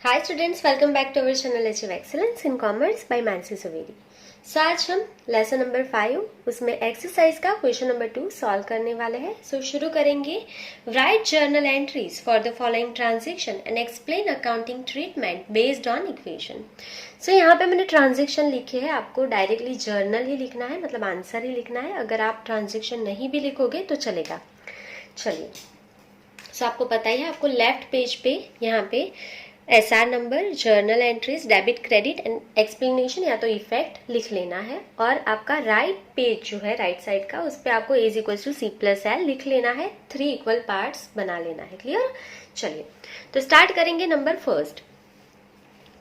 Hi students, welcome back to our channel achieve excellence in commerce by Mansi Saveri. So आज हम lesson number 5 उसमें exercise का question number 2 solve करने वाले हैं। सो शुरू करेंगे। Write journal entries for the following transaction and explain accounting treatment based on equation. So यहाँ पे मैंने ट्रांजेक्शन लिखे है, आपको डायरेक्टली जर्नल ही लिखना है, मतलब आंसर ही लिखना है। अगर आप ट्रांजेक्शन नहीं भी लिखोगे तो चलेगा। चलिए, सो आपको पता ही है, आपको लेफ्ट पेज पे यहाँ पे SR number, journal entries, debit credit and explanation या तो इफेक्ट लिख लेना है। और आपका राइट पेज जो है राइट साइड का, उस पर आपको as equal to C plus L लिख लेना है, 3 इक्वल पार्ट्स बना लेना है। क्लियर? चलिए तो स्टार्ट करेंगे। Number first,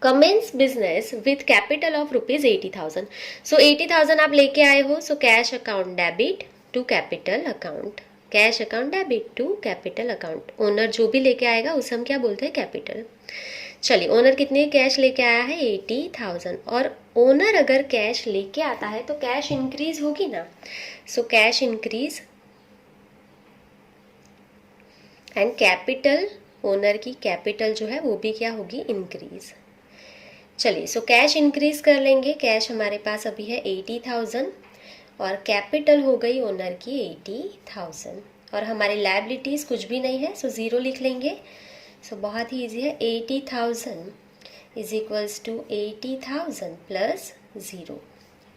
commences business with capital of rupees 80,000। So 80,000 आप लेके आए हो, so cash account debit to capital account, cash account debit to capital account. Owner जो भी लेके आएगा उसे हम क्या बोलते हैं? कैपिटल। चलिए, ओनर कितने कैश लेके आया है? 80,000। और ओनर अगर कैश लेके आता है तो कैश इंक्रीज होगी ना, so cash increase and capital, owner की कैपिटल जो है वो भी क्या होगी? इंक्रीज। चलिए, सो कैश इंक्रीज कर लेंगे। कैश हमारे पास अभी है 80,000 और कैपिटल हो गई ओनर की 80,000। और हमारी लायबिलिटीज कुछ भी नहीं है, सो जीरो लिख लेंगे। सो बहुत ही इजी है, 80,000 is equals to 80,000 plus zero.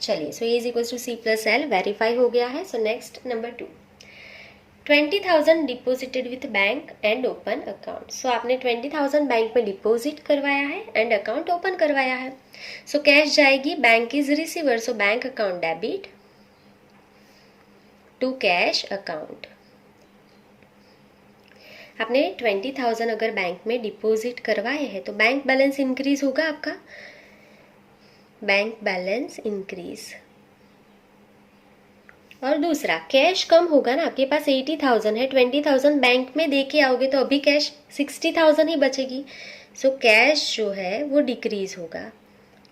चलिए, so is equals to C plus L verify हो गया है। So next number 2, 20,000 deposited with bank and open account. So आपने 20,000 बैंक में डिपोजिट करवाया है एंड अकाउंट ओपन करवाया है। सो कैश जाएगी, bank is receiver, so bank account debit to cash account. आपने 20,000 अगर बैंक में डिपॉजिट करवाए हैं तो बैंक बैलेंस इंक्रीज होगा आपका, बैंक बैलेंस इंक्रीज। और दूसरा, कैश कम होगा ना, आपके पास 80,000 है, 20,000 बैंक में दे के आओगे तो अभी कैश 60,000 ही बचेगी। सो कैश जो है वो डिक्रीज होगा,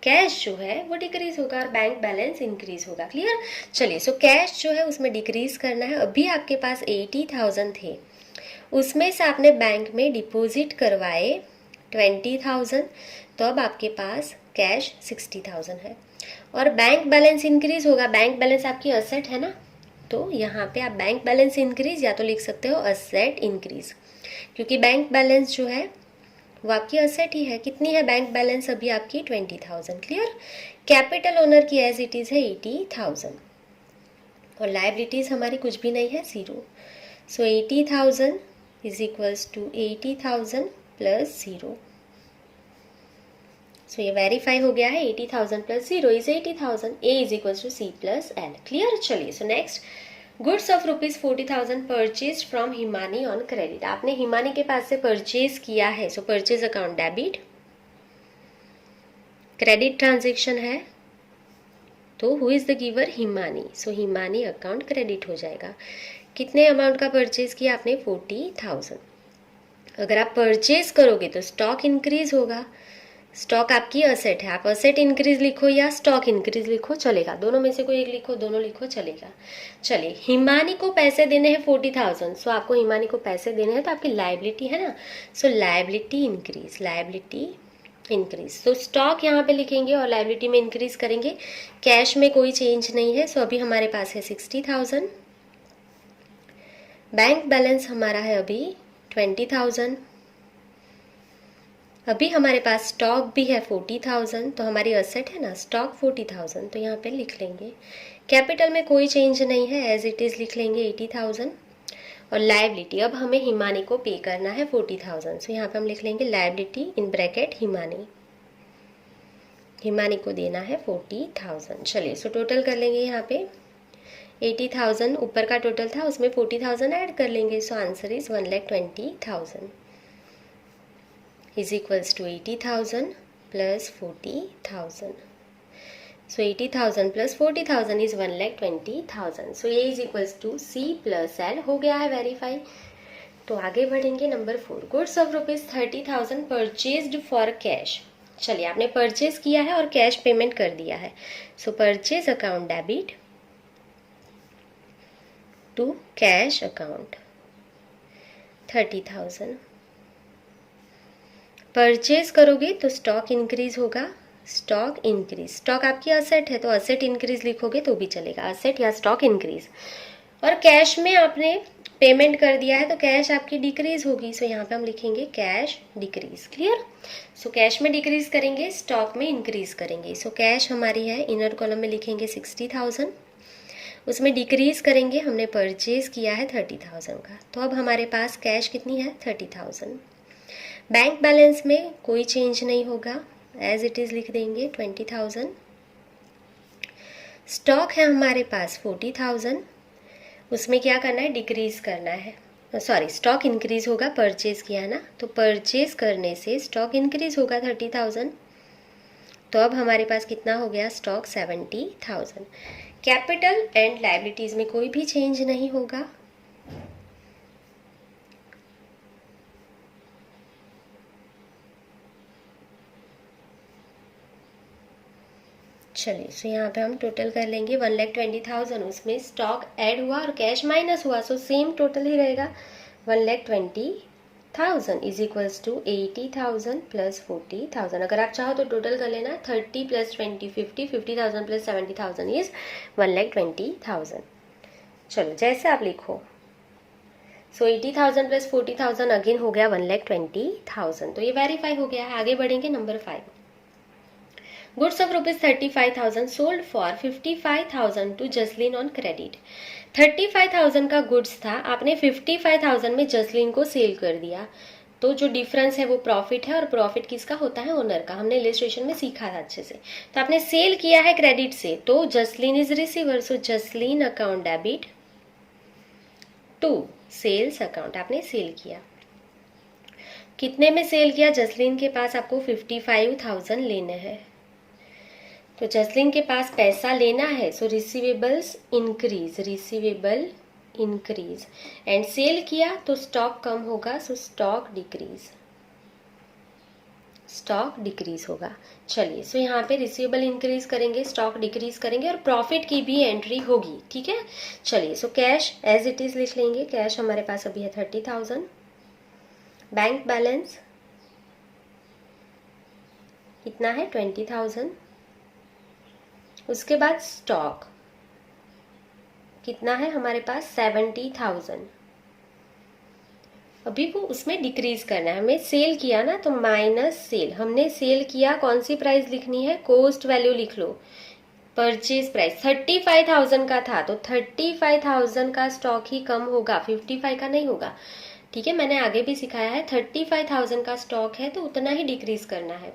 कैश जो है वो डिक्रीज होगा और बैंक बैलेंस इंक्रीज होगा। क्लियर? चलिए, सो कैश जो है उसमें डिक्रीज करना है। अभी आपके पास 80,000 थे, उसमें से आपने बैंक में डिपॉजिट करवाए 20,000, तो अब आपके पास कैश 60,000 है और बैंक बैलेंस इंक्रीज होगा। बैंक बैलेंस आपकी असेट है ना, तो यहाँ पे आप बैंक बैलेंस इंक्रीज या तो लिख सकते हो असेट इंक्रीज, क्योंकि बैंक बैलेंस जो है वो आपकी असेट ही है। कितनी है बैंक बैलेंस अभी आपकी? 20,000। क्लियर? कैपिटल ओनर की एज इट इज है 80,000 और लायबिलिटीज हमारी कुछ भी नहीं है, zero. So 80,000 is equals to 80,000 plus 0. So ये वेरीफाई हो गया है, 80,000 plus 0 is 80,000, a is equals to C plus L. Clear? चलिए, so next, goods of rupees 40,000 purchase from Himani on credit. आपने हिमानी के पास से परचेज किया है, so purchase account debit, credit transaction है तो who is the giver? Himani, so Himani account credit हो जाएगा। कितने अमाउंट का परचेज किया आपने? 40,000। अगर आप परचेज करोगे तो स्टॉक इंक्रीज होगा, स्टॉक आपकी असेट है, आप असेट इंक्रीज लिखो या स्टॉक इंक्रीज लिखो, चलेगा। दोनों में से कोई एक लिखो, दोनों लिखो, चलेगा। चलिए, हिमानी को पैसे देने हैं 40,000, सो आपको हिमानी को पैसे देने हैं तो आपकी लायबिलिटी है ना, सो लायबिलिटी इंक्रीज, लायबिलिटी इंक्रीज। तो स्टॉक यहाँ पे लिखेंगे और लायबिलिटी में इंक्रीज करेंगे। कैश में कोई चेंज नहीं है, सो अभी हमारे पास है 60,000। बैंक बैलेंस हमारा है अभी 20,000। अभी हमारे पास स्टॉक भी है 40,000, तो हमारी असेट है ना स्टॉक 40,000, तो यहाँ पे लिख लेंगे। कैपिटल में कोई चेंज नहीं है, एज इट इज लिख लेंगे 80,000। और लायबिलिटी, अब हमें हिमानी को पे करना है 40,000, सो यहाँ पे हम लिख लेंगे liability in bracket Himani, Himani को देना है 40,000। चलिए, सो टोटल कर लेंगे। यहाँ पे 80,000 ऊपर का टोटल था, उसमें 40,000 ऐड कर लेंगे, so answer is 1,20,000 is equals to 80,000 plus 40,000। So 80,000 plus 40,000 is 1,20,000। So ये is equals to C plus L हो गया है वेरीफाई। तो आगे बढ़ेंगे। Number 4, goods of rupees 30,000 purchased for cash. चलिए, आपने परचेज किया है और कैश पेमेंट कर दिया है, so purchase account debit to cash account 30,000 purchase करोगे तो स्टॉक इंक्रीज होगा, स्टॉक इंक्रीज, स्टॉक आपकी असेट है तो असेट इंक्रीज लिखोगे तो भी चलेगा, असेट या स्टॉक इंक्रीज। और कैश में आपने पेमेंट कर दिया है तो कैश आपकी डिक्रीज होगी, सो यहाँ पे हम लिखेंगे cash decrease. Clear? So cash में डिक्रीज करेंगे, स्टॉक में इंक्रीज करेंगे। सो कैश हमारी है, इनर कॉलम में लिखेंगे 60,000, उसमें डिक्रीज करेंगे, हमने परचेज किया है 30,000 का, तो अब हमारे पास कैश कितनी है 30,000। बैंक बैलेंस में कोई चेंज नहीं होगा, एज इट इज लिख देंगे 20,000। स्टॉक है हमारे पास 40,000, उसमें क्या करना है, डिक्रीज करना है, सॉरी स्टॉक इंक्रीज होगा, परचेज किया है ना, तो परचेज करने से स्टॉक इंक्रीज होगा 30,000। तो अब हमारे पास कितना हो गया, स्टॉक 70,000। कैपिटल एंड लायबिलिटीज में कोई भी चेंज नहीं होगा, चलिए सो यहाँ पे हम टोटल कर लेंगे 1,20,000, उसमें स्टॉक ऐड हुआ और कैश माइनस हुआ, सो सेम टोटल ही रहेगा। 1,20,000 इज इक्वल्स टू 80,000 प्लस 40,000। अगर आप चाहो तो टोटल कर लेना, 30 प्लस 20 50, 50,000 प्लस 70,000 इज 1,20,000। चलो जैसे आप लिखो, सो 80,000 प्लस 40,000 अगेन हो गया 1,20,000, तो ये वेरीफाई हो गया है। आगे बढ़ेंगे number 5। Goods of rupees 35,000 sold for 55,000 to Jasleen on credit. 35,000 का गुड्स था, आपने 55,000 में जसलीन को सेल कर दिया, तो जो डिफरेंस है वो प्रॉफिट है, और प्रॉफिट किसका होता है, ओनर का। हमने इलिस्ट्रेशन में सीखा था अच्छे से। तो आपने सेल किया है क्रेडिट से, तो Jasleen is receiver, so Jasleen account debit to sales account. आपने सेल किया, कितने में सेल किया, जसलीन के पास आपको 55,000 लेने हैं, तो जसलीन के पास पैसा लेना है, so receivables increase, receivable increase, and sale किया तो स्टॉक कम होगा, so stock decrease, stock decrease होगा। चलिए सो यहाँ पे रिसीवेबल इंक्रीज करेंगे, स्टॉक डिक्रीज करेंगे, और प्रॉफिट की भी एंट्री होगी। ठीक है, चलिए so cash as it is लिख लेंगे। कैश हमारे पास अभी है 30,000। बैंक बैलेंस कितना है, 20,000। उसके बाद स्टॉक कितना है हमारे पास, 70,000। अभी वो उसमें डिक्रीज करना है, हमें सेल किया ना, तो माइनस सेल, हमने सेल किया, कौन सी प्राइस लिखनी है, कॉस्ट वैल्यू लिख लो। परचेज प्राइस 35,000 का था, तो 35,000 का स्टॉक ही कम होगा, 55 का नहीं होगा। ठीक है, मैंने आगे भी सिखाया है, 35,000 का स्टॉक है तो उतना ही डिक्रीज करना है,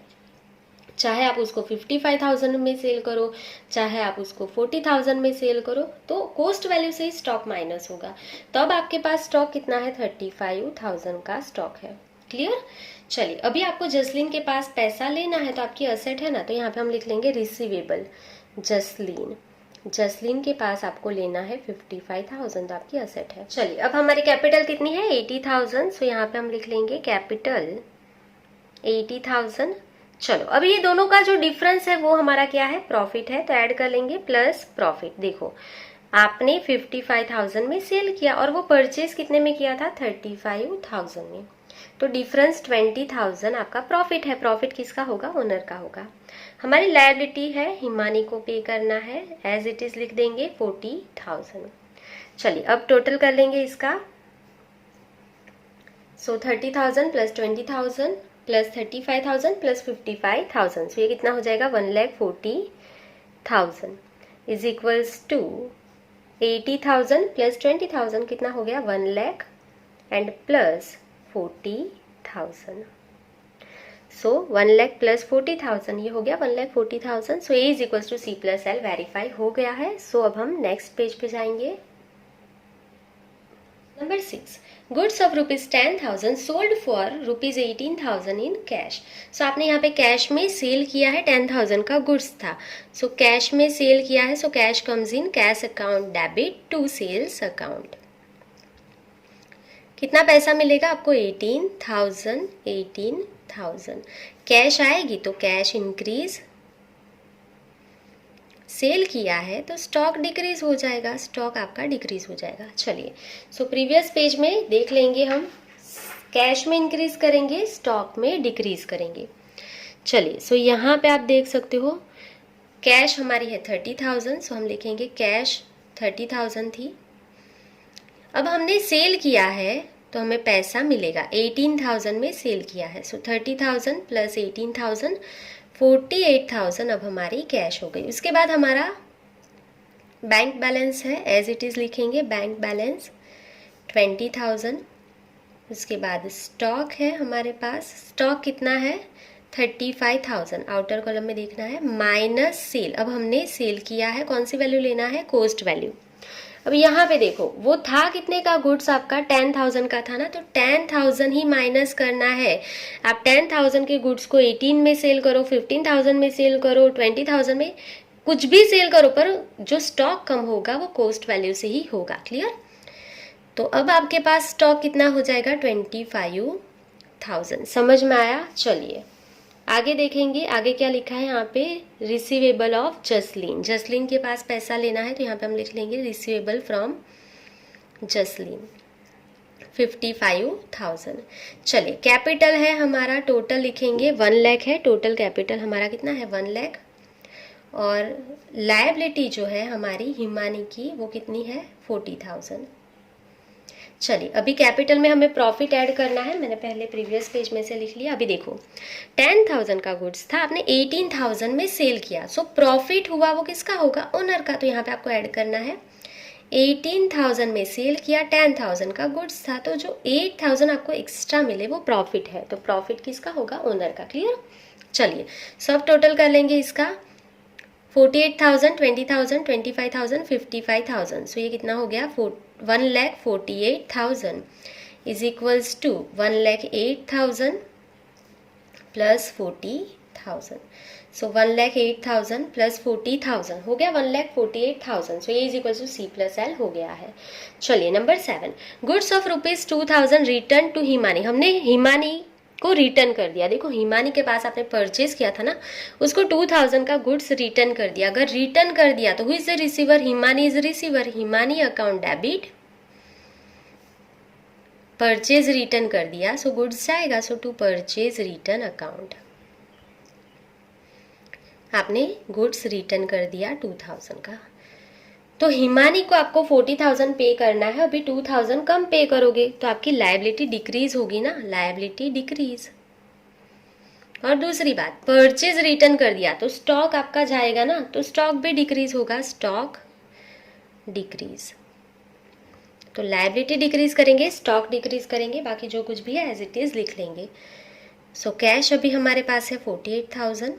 चाहे आप उसको 55,000 में सेल करो, चाहे आप उसको 40,000 में सेल करो, तो कॉस्ट वैल्यू से ही स्टॉक माइनस होगा। तो अब आपके पास स्टॉक कितना है, 35,000 का स्टॉक है। क्लियर? चलिए अभी आपको जसलीन के पास पैसा लेना है, तो आपकी असेट है ना, तो यहाँ पे हम लिख लेंगे रिसीवेबल जसलीन। जसलीन के पास आपको लेना है 55,000, तो आपकी असेट है। चलिए अब हमारी कैपिटल कितनी है, 80,000, सो यहाँ पे हम लिख लेंगे कैपिटल 80,000। चलो अब ये दोनों का जो डिफरेंस है वो हमारा क्या है, प्रॉफिट है, तो ऐड कर लेंगे प्लस प्रॉफिट। देखो आपने 55,000 में सेल किया और वो परचेज कितने में किया था, 35,000 में, तो डिफरेंस 20,000 आपका प्रॉफिट है। प्रॉफिट किसका होगा, ओनर का होगा। हमारी लायबिलिटी है, हिमानी को पे करना है, एज इट इज लिख देंगे 40,000। चलिए अब टोटल कर लेंगे इसका, सो 30,000 प्लस 20,000 प्लस 35,000 प्लस 55,000, सो ये कितना हो जाएगा, 1,40,000 इज इक्वल्स टू 80,000 प्लस 20,000 कितना हो गया, 1 lakh and plus 40,000, so 1 lakh plus 40,000, ये हो गया 1,40,000। So A is equals to C plus L, verify हो गया है। सो अब हम नेक्स्ट पेज पे जाएंगे। Number 6, goods of rupees 10,000 sold for rupees 18,000 in cash. So आपने यहाँ पे कैश में सेल किया है, 10,000 का गुड्स था, सो कैश में सेल किया है, so cash comes in cash account debit to sales account. कितना पैसा मिलेगा आपको, 18,000, 18,000। कैश आएगी तो कैश इंक्रीज, सेल किया है तो स्टॉक डिक्रीज हो जाएगा, स्टॉक आपका डिक्रीज हो जाएगा। चलिए सो प्रीवियस पेज में देख लेंगे हम कैश में इंक्रीज करेंगे, स्टॉक में डिक्रीज करेंगे। चलिए, सो यहाँ पे आप देख सकते हो कैश हमारी है 30,000, सो हम लिखेंगे कैश 30,000 थी। अब हमने सेल किया है तो हमें पैसा मिलेगा, 18,000 में सेल किया है, सो 30,000 प्लस 18,000 48,000 अब हमारी कैश हो गई। उसके बाद हमारा बैंक बैलेंस है, एज इट इज़ लिखेंगे बैंक बैलेंस 20,000। उसके बाद स्टॉक है हमारे पास, स्टॉक कितना है 35,000, आउटर कॉलम में देखना है, माइनस सेल। अब हमने सेल किया है, कौन सी वैल्यू लेना है, कॉस्ट वैल्यू। अब यहाँ पे देखो वो था कितने का गुड्स आपका 10,000 का था ना, तो 10,000 ही माइनस करना है। आप 10,000 के गुड्स को 18 में सेल करो, 15,000 में सेल करो, 20,000 में, कुछ भी सेल करो, पर जो स्टॉक कम होगा वो कॉस्ट वैल्यू से ही होगा। क्लियर? तो अब आपके पास स्टॉक कितना हो जाएगा 25,000। समझ में आया? चलिए आगे देखेंगे, आगे क्या लिखा है यहाँ पे, रिसीवेबल ऑफ जसलीन। जसलीन के पास पैसा लेना है तो यहाँ पे हम लिख लेंगे रिसीवेबल फ्रॉम जसलीन 55,000। चलिए कैपिटल है हमारा, टोटल लिखेंगे 1 लाख है, टोटल कैपिटल हमारा कितना है 1 लाख। और लायबिलिटी जो है हमारी हिमानी की वो कितनी है 40,000। चलिए अभी कैपिटल में हमें प्रॉफिट ऐड करना है, मैंने पहले प्रीवियस पेज में से लिख लिया। अभी देखो 10,000 का गुड्स था, आपने 18,000 में सेल किया, सो प्रॉफिट हुआ वो किसका होगा, ओनर का। तो यहाँ पे आपको ऐड करना है 18,000 में सेल किया, 10,000 का गुड्स था, तो जो 8,000 आपको एक्स्ट्रा मिले वो प्रॉफिट है, तो प्रॉफिट किसका होगा, ओनर का। क्लियर? चलिए सब टोटल कर लेंगे इसका, 48,000, 20,000, 25,000, 55,000। सो ये कितना हो गया 1,48,000 is equals to 1,08,000 plus 40,000। So 1,08,000 plus 40,000 हो गया 1,48,000। सो ये is equal to C plus L हो गया है। चलिए number 7, goods of ₹2,000 return to Himani. हमने हिमानी को रिटर्न कर दिया। देखो हिमानी के पास आपने परचेज किया था ना, उसको 2,000 का गुड्स रिटर्न कर दिया। अगर रिटर्न कर दिया तो who is the receiver, Himani is receiver, Himani account debit, purchase return कर दिया सो गुड्स जाएगा, सो टू परचेज रिटर्न अकाउंट आपने गुड्स रिटर्न कर दिया 2,000 का। तो हिमानी को आपको 40,000 पे करना है, अभी 2,000 कम पे करोगे तो आपकी लायबिलिटी डिक्रीज होगी ना, लायबिलिटी डिक्रीज। और दूसरी बात, परचेज रिटर्न कर दिया तो स्टॉक आपका जाएगा ना, तो स्टॉक भी डिक्रीज होगा, स्टॉक डिक्रीज। तो लायबिलिटी डिक्रीज करेंगे, स्टॉक डिक्रीज करेंगे, बाकी जो कुछ भी है एज इट इज लिख लेंगे। सो कैश अभी हमारे पास है 48,000,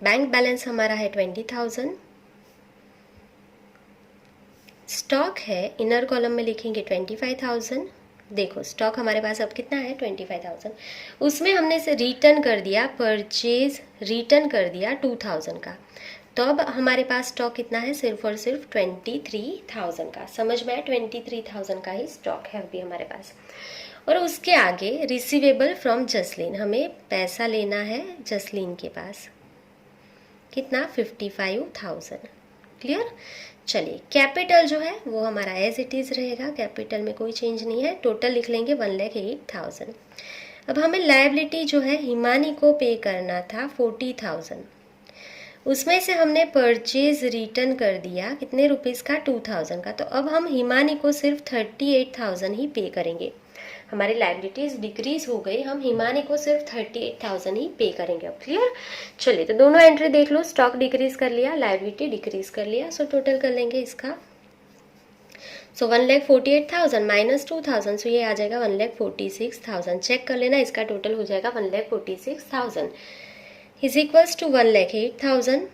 बैंक बैलेंस हमारा है 20,000, स्टॉक है इनर कॉलम में लिखेंगे 25,000। देखो स्टॉक हमारे पास अब कितना है 25,000, उसमें हमने से रिटर्न कर दिया, परचेज रिटर्न कर दिया 2,000 का, तो अब हमारे पास स्टॉक कितना है, सिर्फ और सिर्फ 23,000 का। समझ में आया? 23,000 का ही स्टॉक है अभी हमारे पास। और उसके आगे रिसीवेबल फ्रॉम जसलीन, हमें पैसा लेना है जसलीन के पास, कितना 55,000। क्लियर? चलिए कैपिटल जो है वो हमारा एज इट इज़ रहेगा, कैपिटल में कोई चेंज नहीं है, टोटल लिख लेंगे 1,08,000। अब हमें लायबिलिटी जो है हिमानी को पे करना था 40,000, उसमें से हमने परचेज रिटर्न कर दिया कितने रुपीज़ का 2,000 का, तो अब हम हिमानी को सिर्फ 38,000 ही पे करेंगे। हमारी लायबिलिटीज डिक्रीज हो गई, हम हिमानी को सिर्फ 38,000 ही पे करेंगे अब। क्लियर? चलिए तो दोनों एंट्री देख लो, स्टॉक डिक्रीज कर लिया, लायबिलिटी डिक्रीज कर लिया, सो टोटल कर लेंगे इसका। सो 1,48,000 माइनस 2,000, सो ये आ जाएगा 1,46,000। चेक कर लेना, इसका टोटल हो जाएगा 1,46,000 is equals to 1,08,000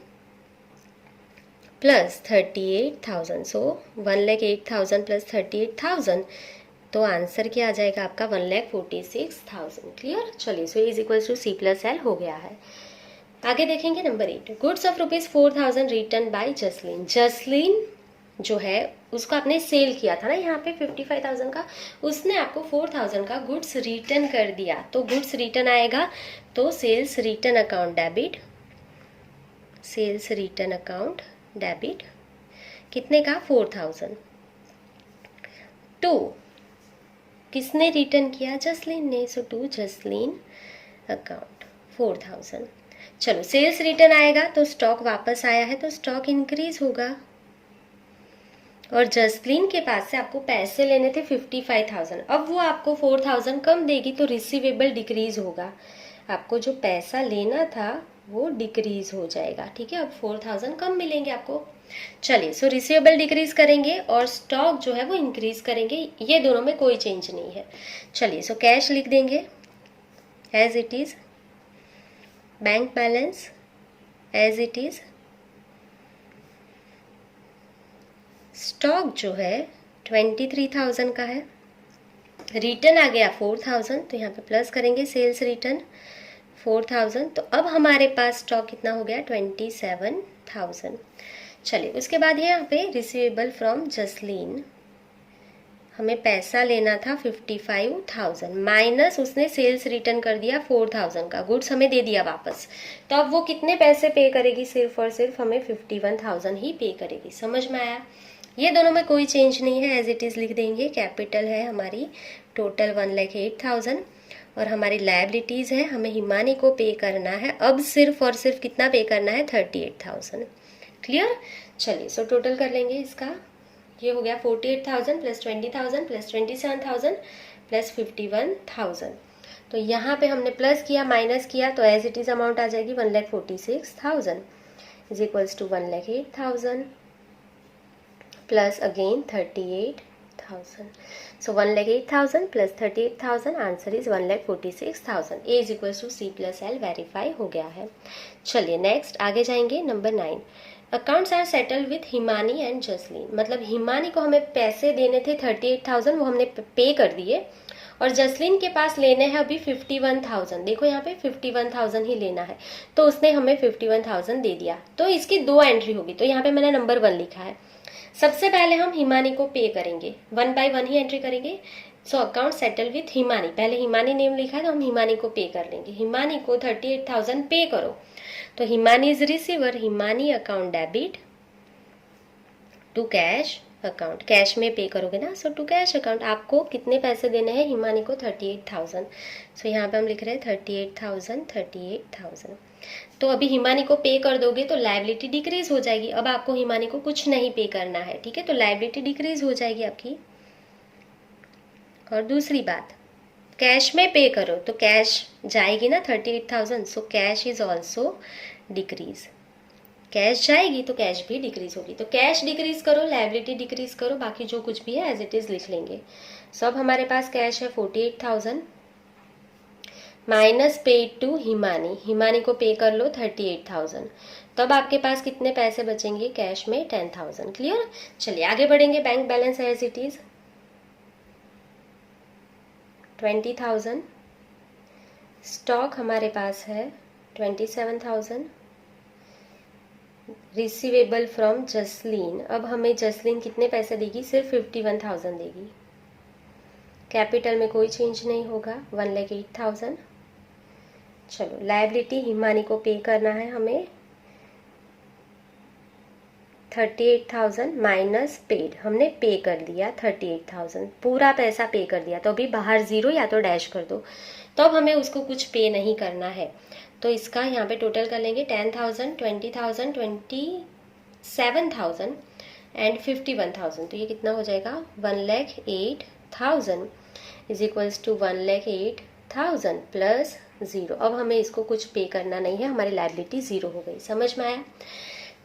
plus 38,000। So 1,08,000 plus 38,000, तो आंसर क्या आ जाएगा आपका 1,46,000। क्लियर? चलिए so is equal to C plus L हो गया है। आगे देखेंगे number 8, goods of ₹4,000 return by Jasleen. Jasleen जो है उसको आपने सेल किया था ना यहाँ पे 55,000 का, उसने आपको 4,000 का गुड्स रिटर्न कर दिया, तो गुड्स रिटर्न आएगा तो sales return account debit, sales return account debit कितने का 4,000 टू किसने रिटर्न किया? जसलीन ने। So to Jasleen account 4000। चलो सेल्स रिटर्न आएगा तो स्टॉक वापस आया है तो स्टॉक इंक्रीज होगा। और जसलीन के पास से आपको पैसे लेने थे 55,000, अब वो आपको 4,000 कम देगी तो रिसीवेबल डिक्रीज होगा। आपको जो पैसा लेना था वो डिक्रीज हो जाएगा, ठीक है। अब 4,000 कम मिलेंगे आपको। चलिए, सो रिसीवेबल डिक्रीज करेंगे और स्टॉक जो है वो इंक्रीज करेंगे, ये दोनों में कोई चेंज नहीं है। चलिए, सो कैश लिख देंगे as it is, bank balance as it is, stock जो है 23,000 का है, रिटर्न आ गया 4,000 तो यहाँ पे प्लस करेंगे सेल्स रिटर्न 4,000, तो अब हमारे पास स्टॉक कितना हो गया? 27,000। चलिए, उसके बाद यहाँ पे रिसीवेबल फ्रॉम जसलीन, हमें पैसा लेना था 55,000 माइनस उसने सेल्स रिटर्न कर दिया 4,000 का, गुड्स हमें दे दिया वापस, तो अब वो कितने पैसे पे करेगी? सिर्फ और सिर्फ हमें 51,000 ही पे करेगी। समझ में आया? ये दोनों में कोई चेंज नहीं है, एज इट इज लिख देंगे। कैपिटल है हमारी टोटल 1,08,000 और हमारी लायबिलिटीज है, हमें हिमानी को पे करना है अब सिर्फ और सिर्फ कितना पे करना है? 38,000। क्लियर? चलिए, सो टोटल कर लेंगे इसका। ये हो गया 48,000 प्लस 20,000 प्लस 27,000 प्लस 51,000। तो यहाँ पे हमने प्लस किया माइनस किया तो एज इट इज अमाउंट आ जाएगी 1,46,000 is equals to 1,08,000 plus again 38,000। So 1,08,000 plus 38,000 answer is 1,46,000। A is equal to C plus L verify हो गया है। चलिए नेक्स्ट आगे जाएंगे। Number 9, accounts are settle with Himani and Jasleen. मतलब हिमानी को हमें पैसे देने थे 38,000, वो हमने पे कर दिए, और जसलीन के पास लेने हैं अभी 51,000। देखो यहाँ पे 51,000 ही लेना है, तो उसने हमें 51,000 दे दिया। तो इसकी दो एंट्री होगी, तो यहाँ पे मैंने नंबर 1 लिखा है। सबसे पहले हम हिमानी को पे करेंगे, 1 बाय 1 ही एंट्री करेंगे। So account settle with Himani, पहले हिमानी नेम लिखा है तो हम हिमानी को पे कर लेंगे। हिमानी को 38,000 पे करो, तो Himani is receiver, Himani account debit to cash account, cash में पे करोगे ना, सो टू कैश अकाउंट। आपको कितने पैसे देने हैं? हिमानी को 38,000। सो यहाँ पे हम लिख रहे हैं 38,000। तो अभी हिमानी को पे कर दोगे तो लायबिलिटी डिक्रीज हो जाएगी, अब आपको हिमानी को कुछ नहीं पे करना है, ठीक है। तो लायबिलिटी डिक्रीज हो जाएगी आपकी। और दूसरी बात, कैश में पे करो तो कैश जाएगी ना 38,000, so cash is also decrease. Cash जाएगी तो कैश भी डिक्रीज होगी, तो कैश डिक्रीज करो, लायबिलिटी डिक्रीज करो, बाकी जो कुछ भी है एज इट इज लिख लेंगे। सब हमारे पास कैश है 48,000 minus paid to Himani, Himani को पे कर लो 38,000, तब आपके पास कितने पैसे बचेंगे कैश में? 10,000। क्लियर? चलिए आगे बढ़ेंगे। Bank balance as it is 20,000, stock हमारे पास है 27,000, रिसीवेबल फ्रॉम जसलीन, अब हमें जसलीन कितने पैसे देगी? सिर्फ 51,000 देगी। कैपिटल में कोई चेंज नहीं होगा, 1,08,000। चलो, लायबिलिटी हिमानी को पे करना है हमें 38,000 माइनस पेड, हमने पे कर दिया 38,000, पूरा पैसा पे कर दिया, तो अभी बाहर जीरो या तो डैश कर दो, तो अब हमें उसको कुछ पे नहीं करना है। तो इसका यहाँ पे टोटल कर लेंगे 10,000, 20,000, 27,000 एंड 51,000, तो ये कितना हो जाएगा? 1,08,000 इज इक्वल्स टू 1,08,000 प्लस 0। अब हमें इसको कुछ पे करना नहीं है, हमारी लायबिलिटी 0 हो गई। समझ में आया?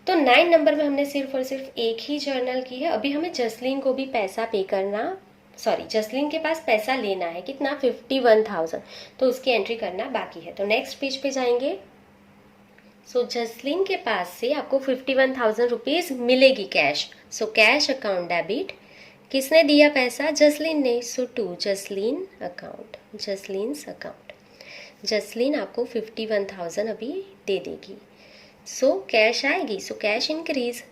तो 9 नंबर में हमने सिर्फ और सिर्फ एक ही जर्नल की है। अभी हमें जसलीन को भी पैसा पे करना, सॉरी जसलीन के पास पैसा लेना है, कितना? 51,000, तो उसकी एंट्री करना बाकी है। तो नेक्स्ट पेज पे जाएंगे। सो जसलीन के पास से आपको 51,000 रुपीज मिलेगी cash. So cash account debit, किसने दिया पैसा? जसलीन ने। So to Jasleen account, Jasleen's account, Jasleen आपको 51,000 अभी दे देगी। सो कैश आएगी, सो कैश इंक्रीज,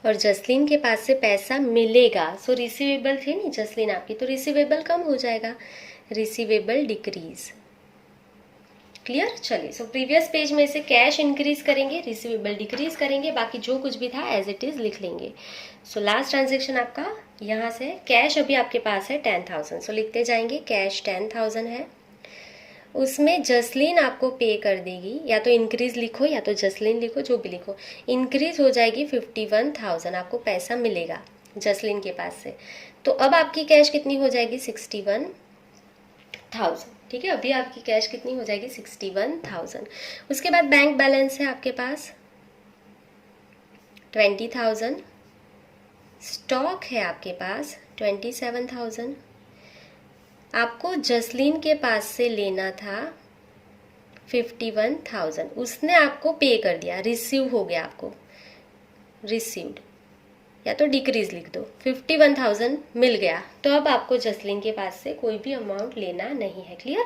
और जसलीन के पास से पैसा मिलेगा। सो रिसीवेबल थे नहीं जसलीन आपकी, तो रिसीवेबल कम हो जाएगा, रिसीवेबल डिक्रीज। क्लियर? चलिए, सो प्रीवियस पेज में से कैश इंक्रीज करेंगे, रिसीवेबल डिक्रीज करेंगे, बाकी जो कुछ भी था एज इट इज लिख लेंगे। सो लास्ट ट्रांजेक्शन आपका यहाँ से कैश अभी आपके पास है 10,000, सो लिखते जाएंगे कैश 10,000 है। उसमें जसलीन आपको पे कर देगी, या तो इंक्रीज लिखो या तो जसलीन लिखो, जो भी लिखो। इंक्रीज हो जाएगी 51,000, आपको पैसा मिलेगा जसलीन के पास से। तो अब आपकी कैश कितनी हो जाएगी 61,000, ठीक है। अभी आपकी कैश कितनी हो जाएगी 61,000। उसके बाद बैंक बैलेंस है आपके पास 20,000, स्टॉक है आपके पास 27,000। आपको जसलीन के पास से लेना था 51,000, उसने आपको पे कर दिया, रिसीव हो गया आपको, रिसीव्ड या तो डिक्रीज लिख दो, 51,000 मिल गया। तो अब आपको जसलीन के पास से कोई भी अमाउंट लेना नहीं है। क्लियर?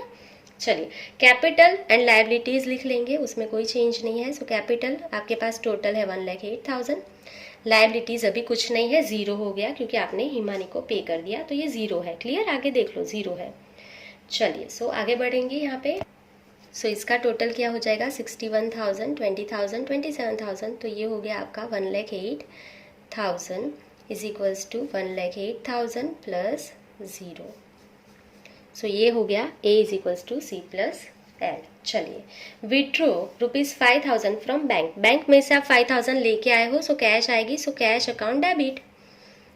चलिए कैपिटल एंड लायबिलिटीज लिख लेंगे, उसमें कोई चेंज नहीं है। सो कैपिटल आपके पास टोटल है 1,08,000, लायबिलिटीज अभी कुछ नहीं है, जीरो हो गया क्योंकि आपने हिमानी को पे कर दिया, तो ये जीरो है। क्लियर? आगे देख लो, जीरो है। चलिए सो आगे बढ़ेंगे यहाँ पे। सो इसका टोटल क्या हो जाएगा 61,000, 20,000, 27,000, तो ये हो गया आपका 1,08,000 is equals to 1,08,000 plus 0। So ये हो गया A is equals to C plus L। चलिए विड्रो ₹5,000 फ्रॉम बैंक, बैंक में से आप 5,000 लेके आए हो, सो कैश आएगी। सो कैश अकाउंट डेबिट,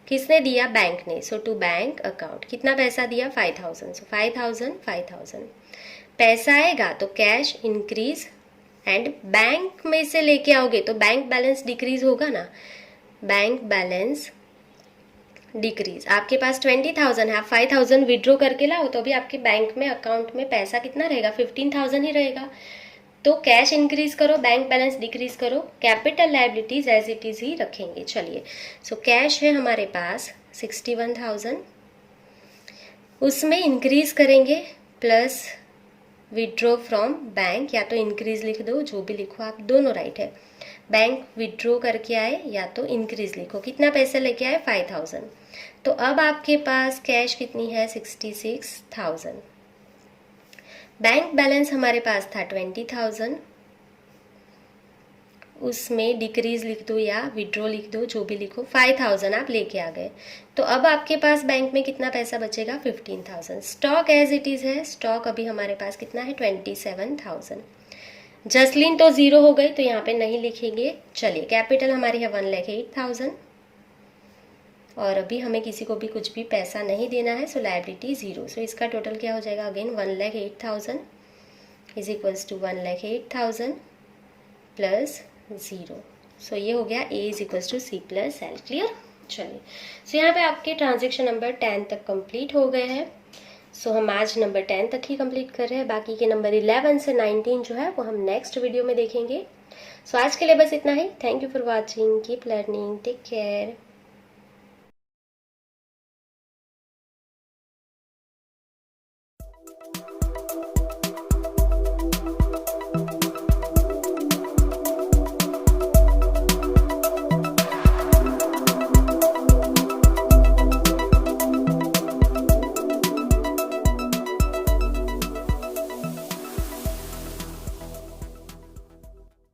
किसने दिया? बैंक ने। सो टू बैंक अकाउंट कितना पैसा दिया 5,000, सो 5,000 पैसा आएगा तो कैश इंक्रीज, एंड बैंक में से लेके आओगे तो बैंक बैलेंस डिक्रीज होगा ना, बैंक बैलेंस डिक्रीज। आपके पास 20,000 है, आप 5,000 विड्रॉ करके लाओ तो भी आपके बैंक में अकाउंट में पैसा कितना रहेगा 15,000 ही रहेगा। तो कैश इंक्रीज करो, बैंक बैलेंस डिक्रीज करो, capital liabilities as it is ही रखेंगे। चलिए सो कैश है हमारे पास 61,000, उसमें इंक्रीज करेंगे प्लस विड्रॉ फ्रॉम बैंक, या तो इंक्रीज लिख दो, जो भी लिखो आप, दोनों राइट है। बैंक विड्रॉ करके आए या तो इंक्रीज लिखो। कितना पैसा लेके आए 5,000, तो अब आपके पास कैश कितनी है 66,000। बैंक बैलेंस हमारे पास था 20,000, उसमें डिक्रीज लिख दो या विड्रॉ लिख दो, जो भी लिखो। 5,000 आप लेके आ गए, तो अब आपके पास बैंक में कितना पैसा बचेगा 15,000। स्टॉक एज इट इज है, स्टॉक अभी हमारे पास कितना है 27,000। जसलीन तो जीरो हो गई तो यहाँ पे नहीं लिखेंगे। चलिए कैपिटल हमारी है 1,08,000, और अभी हमें किसी को भी कुछ भी पैसा नहीं देना है, सो लायबिलिटी जीरो। सो इसका टोटल क्या हो जाएगा again 1,08,000 is equals to 1,08,000 plus 0। So ये हो गया A is equals to C plus L। Clear? चलिए सो यहाँ पे आपके ट्रांजेक्शन नंबर 10 तक कंप्लीट हो गए हैं। सो हम आज नंबर 10 तक ही कंप्लीट कर रहे हैं, बाकी के नंबर 11 से 19 जो है वो हम नेक्स्ट वीडियो में देखेंगे। सो आज के लिए बस इतना ही। Thank you for watching, keep learning, take care.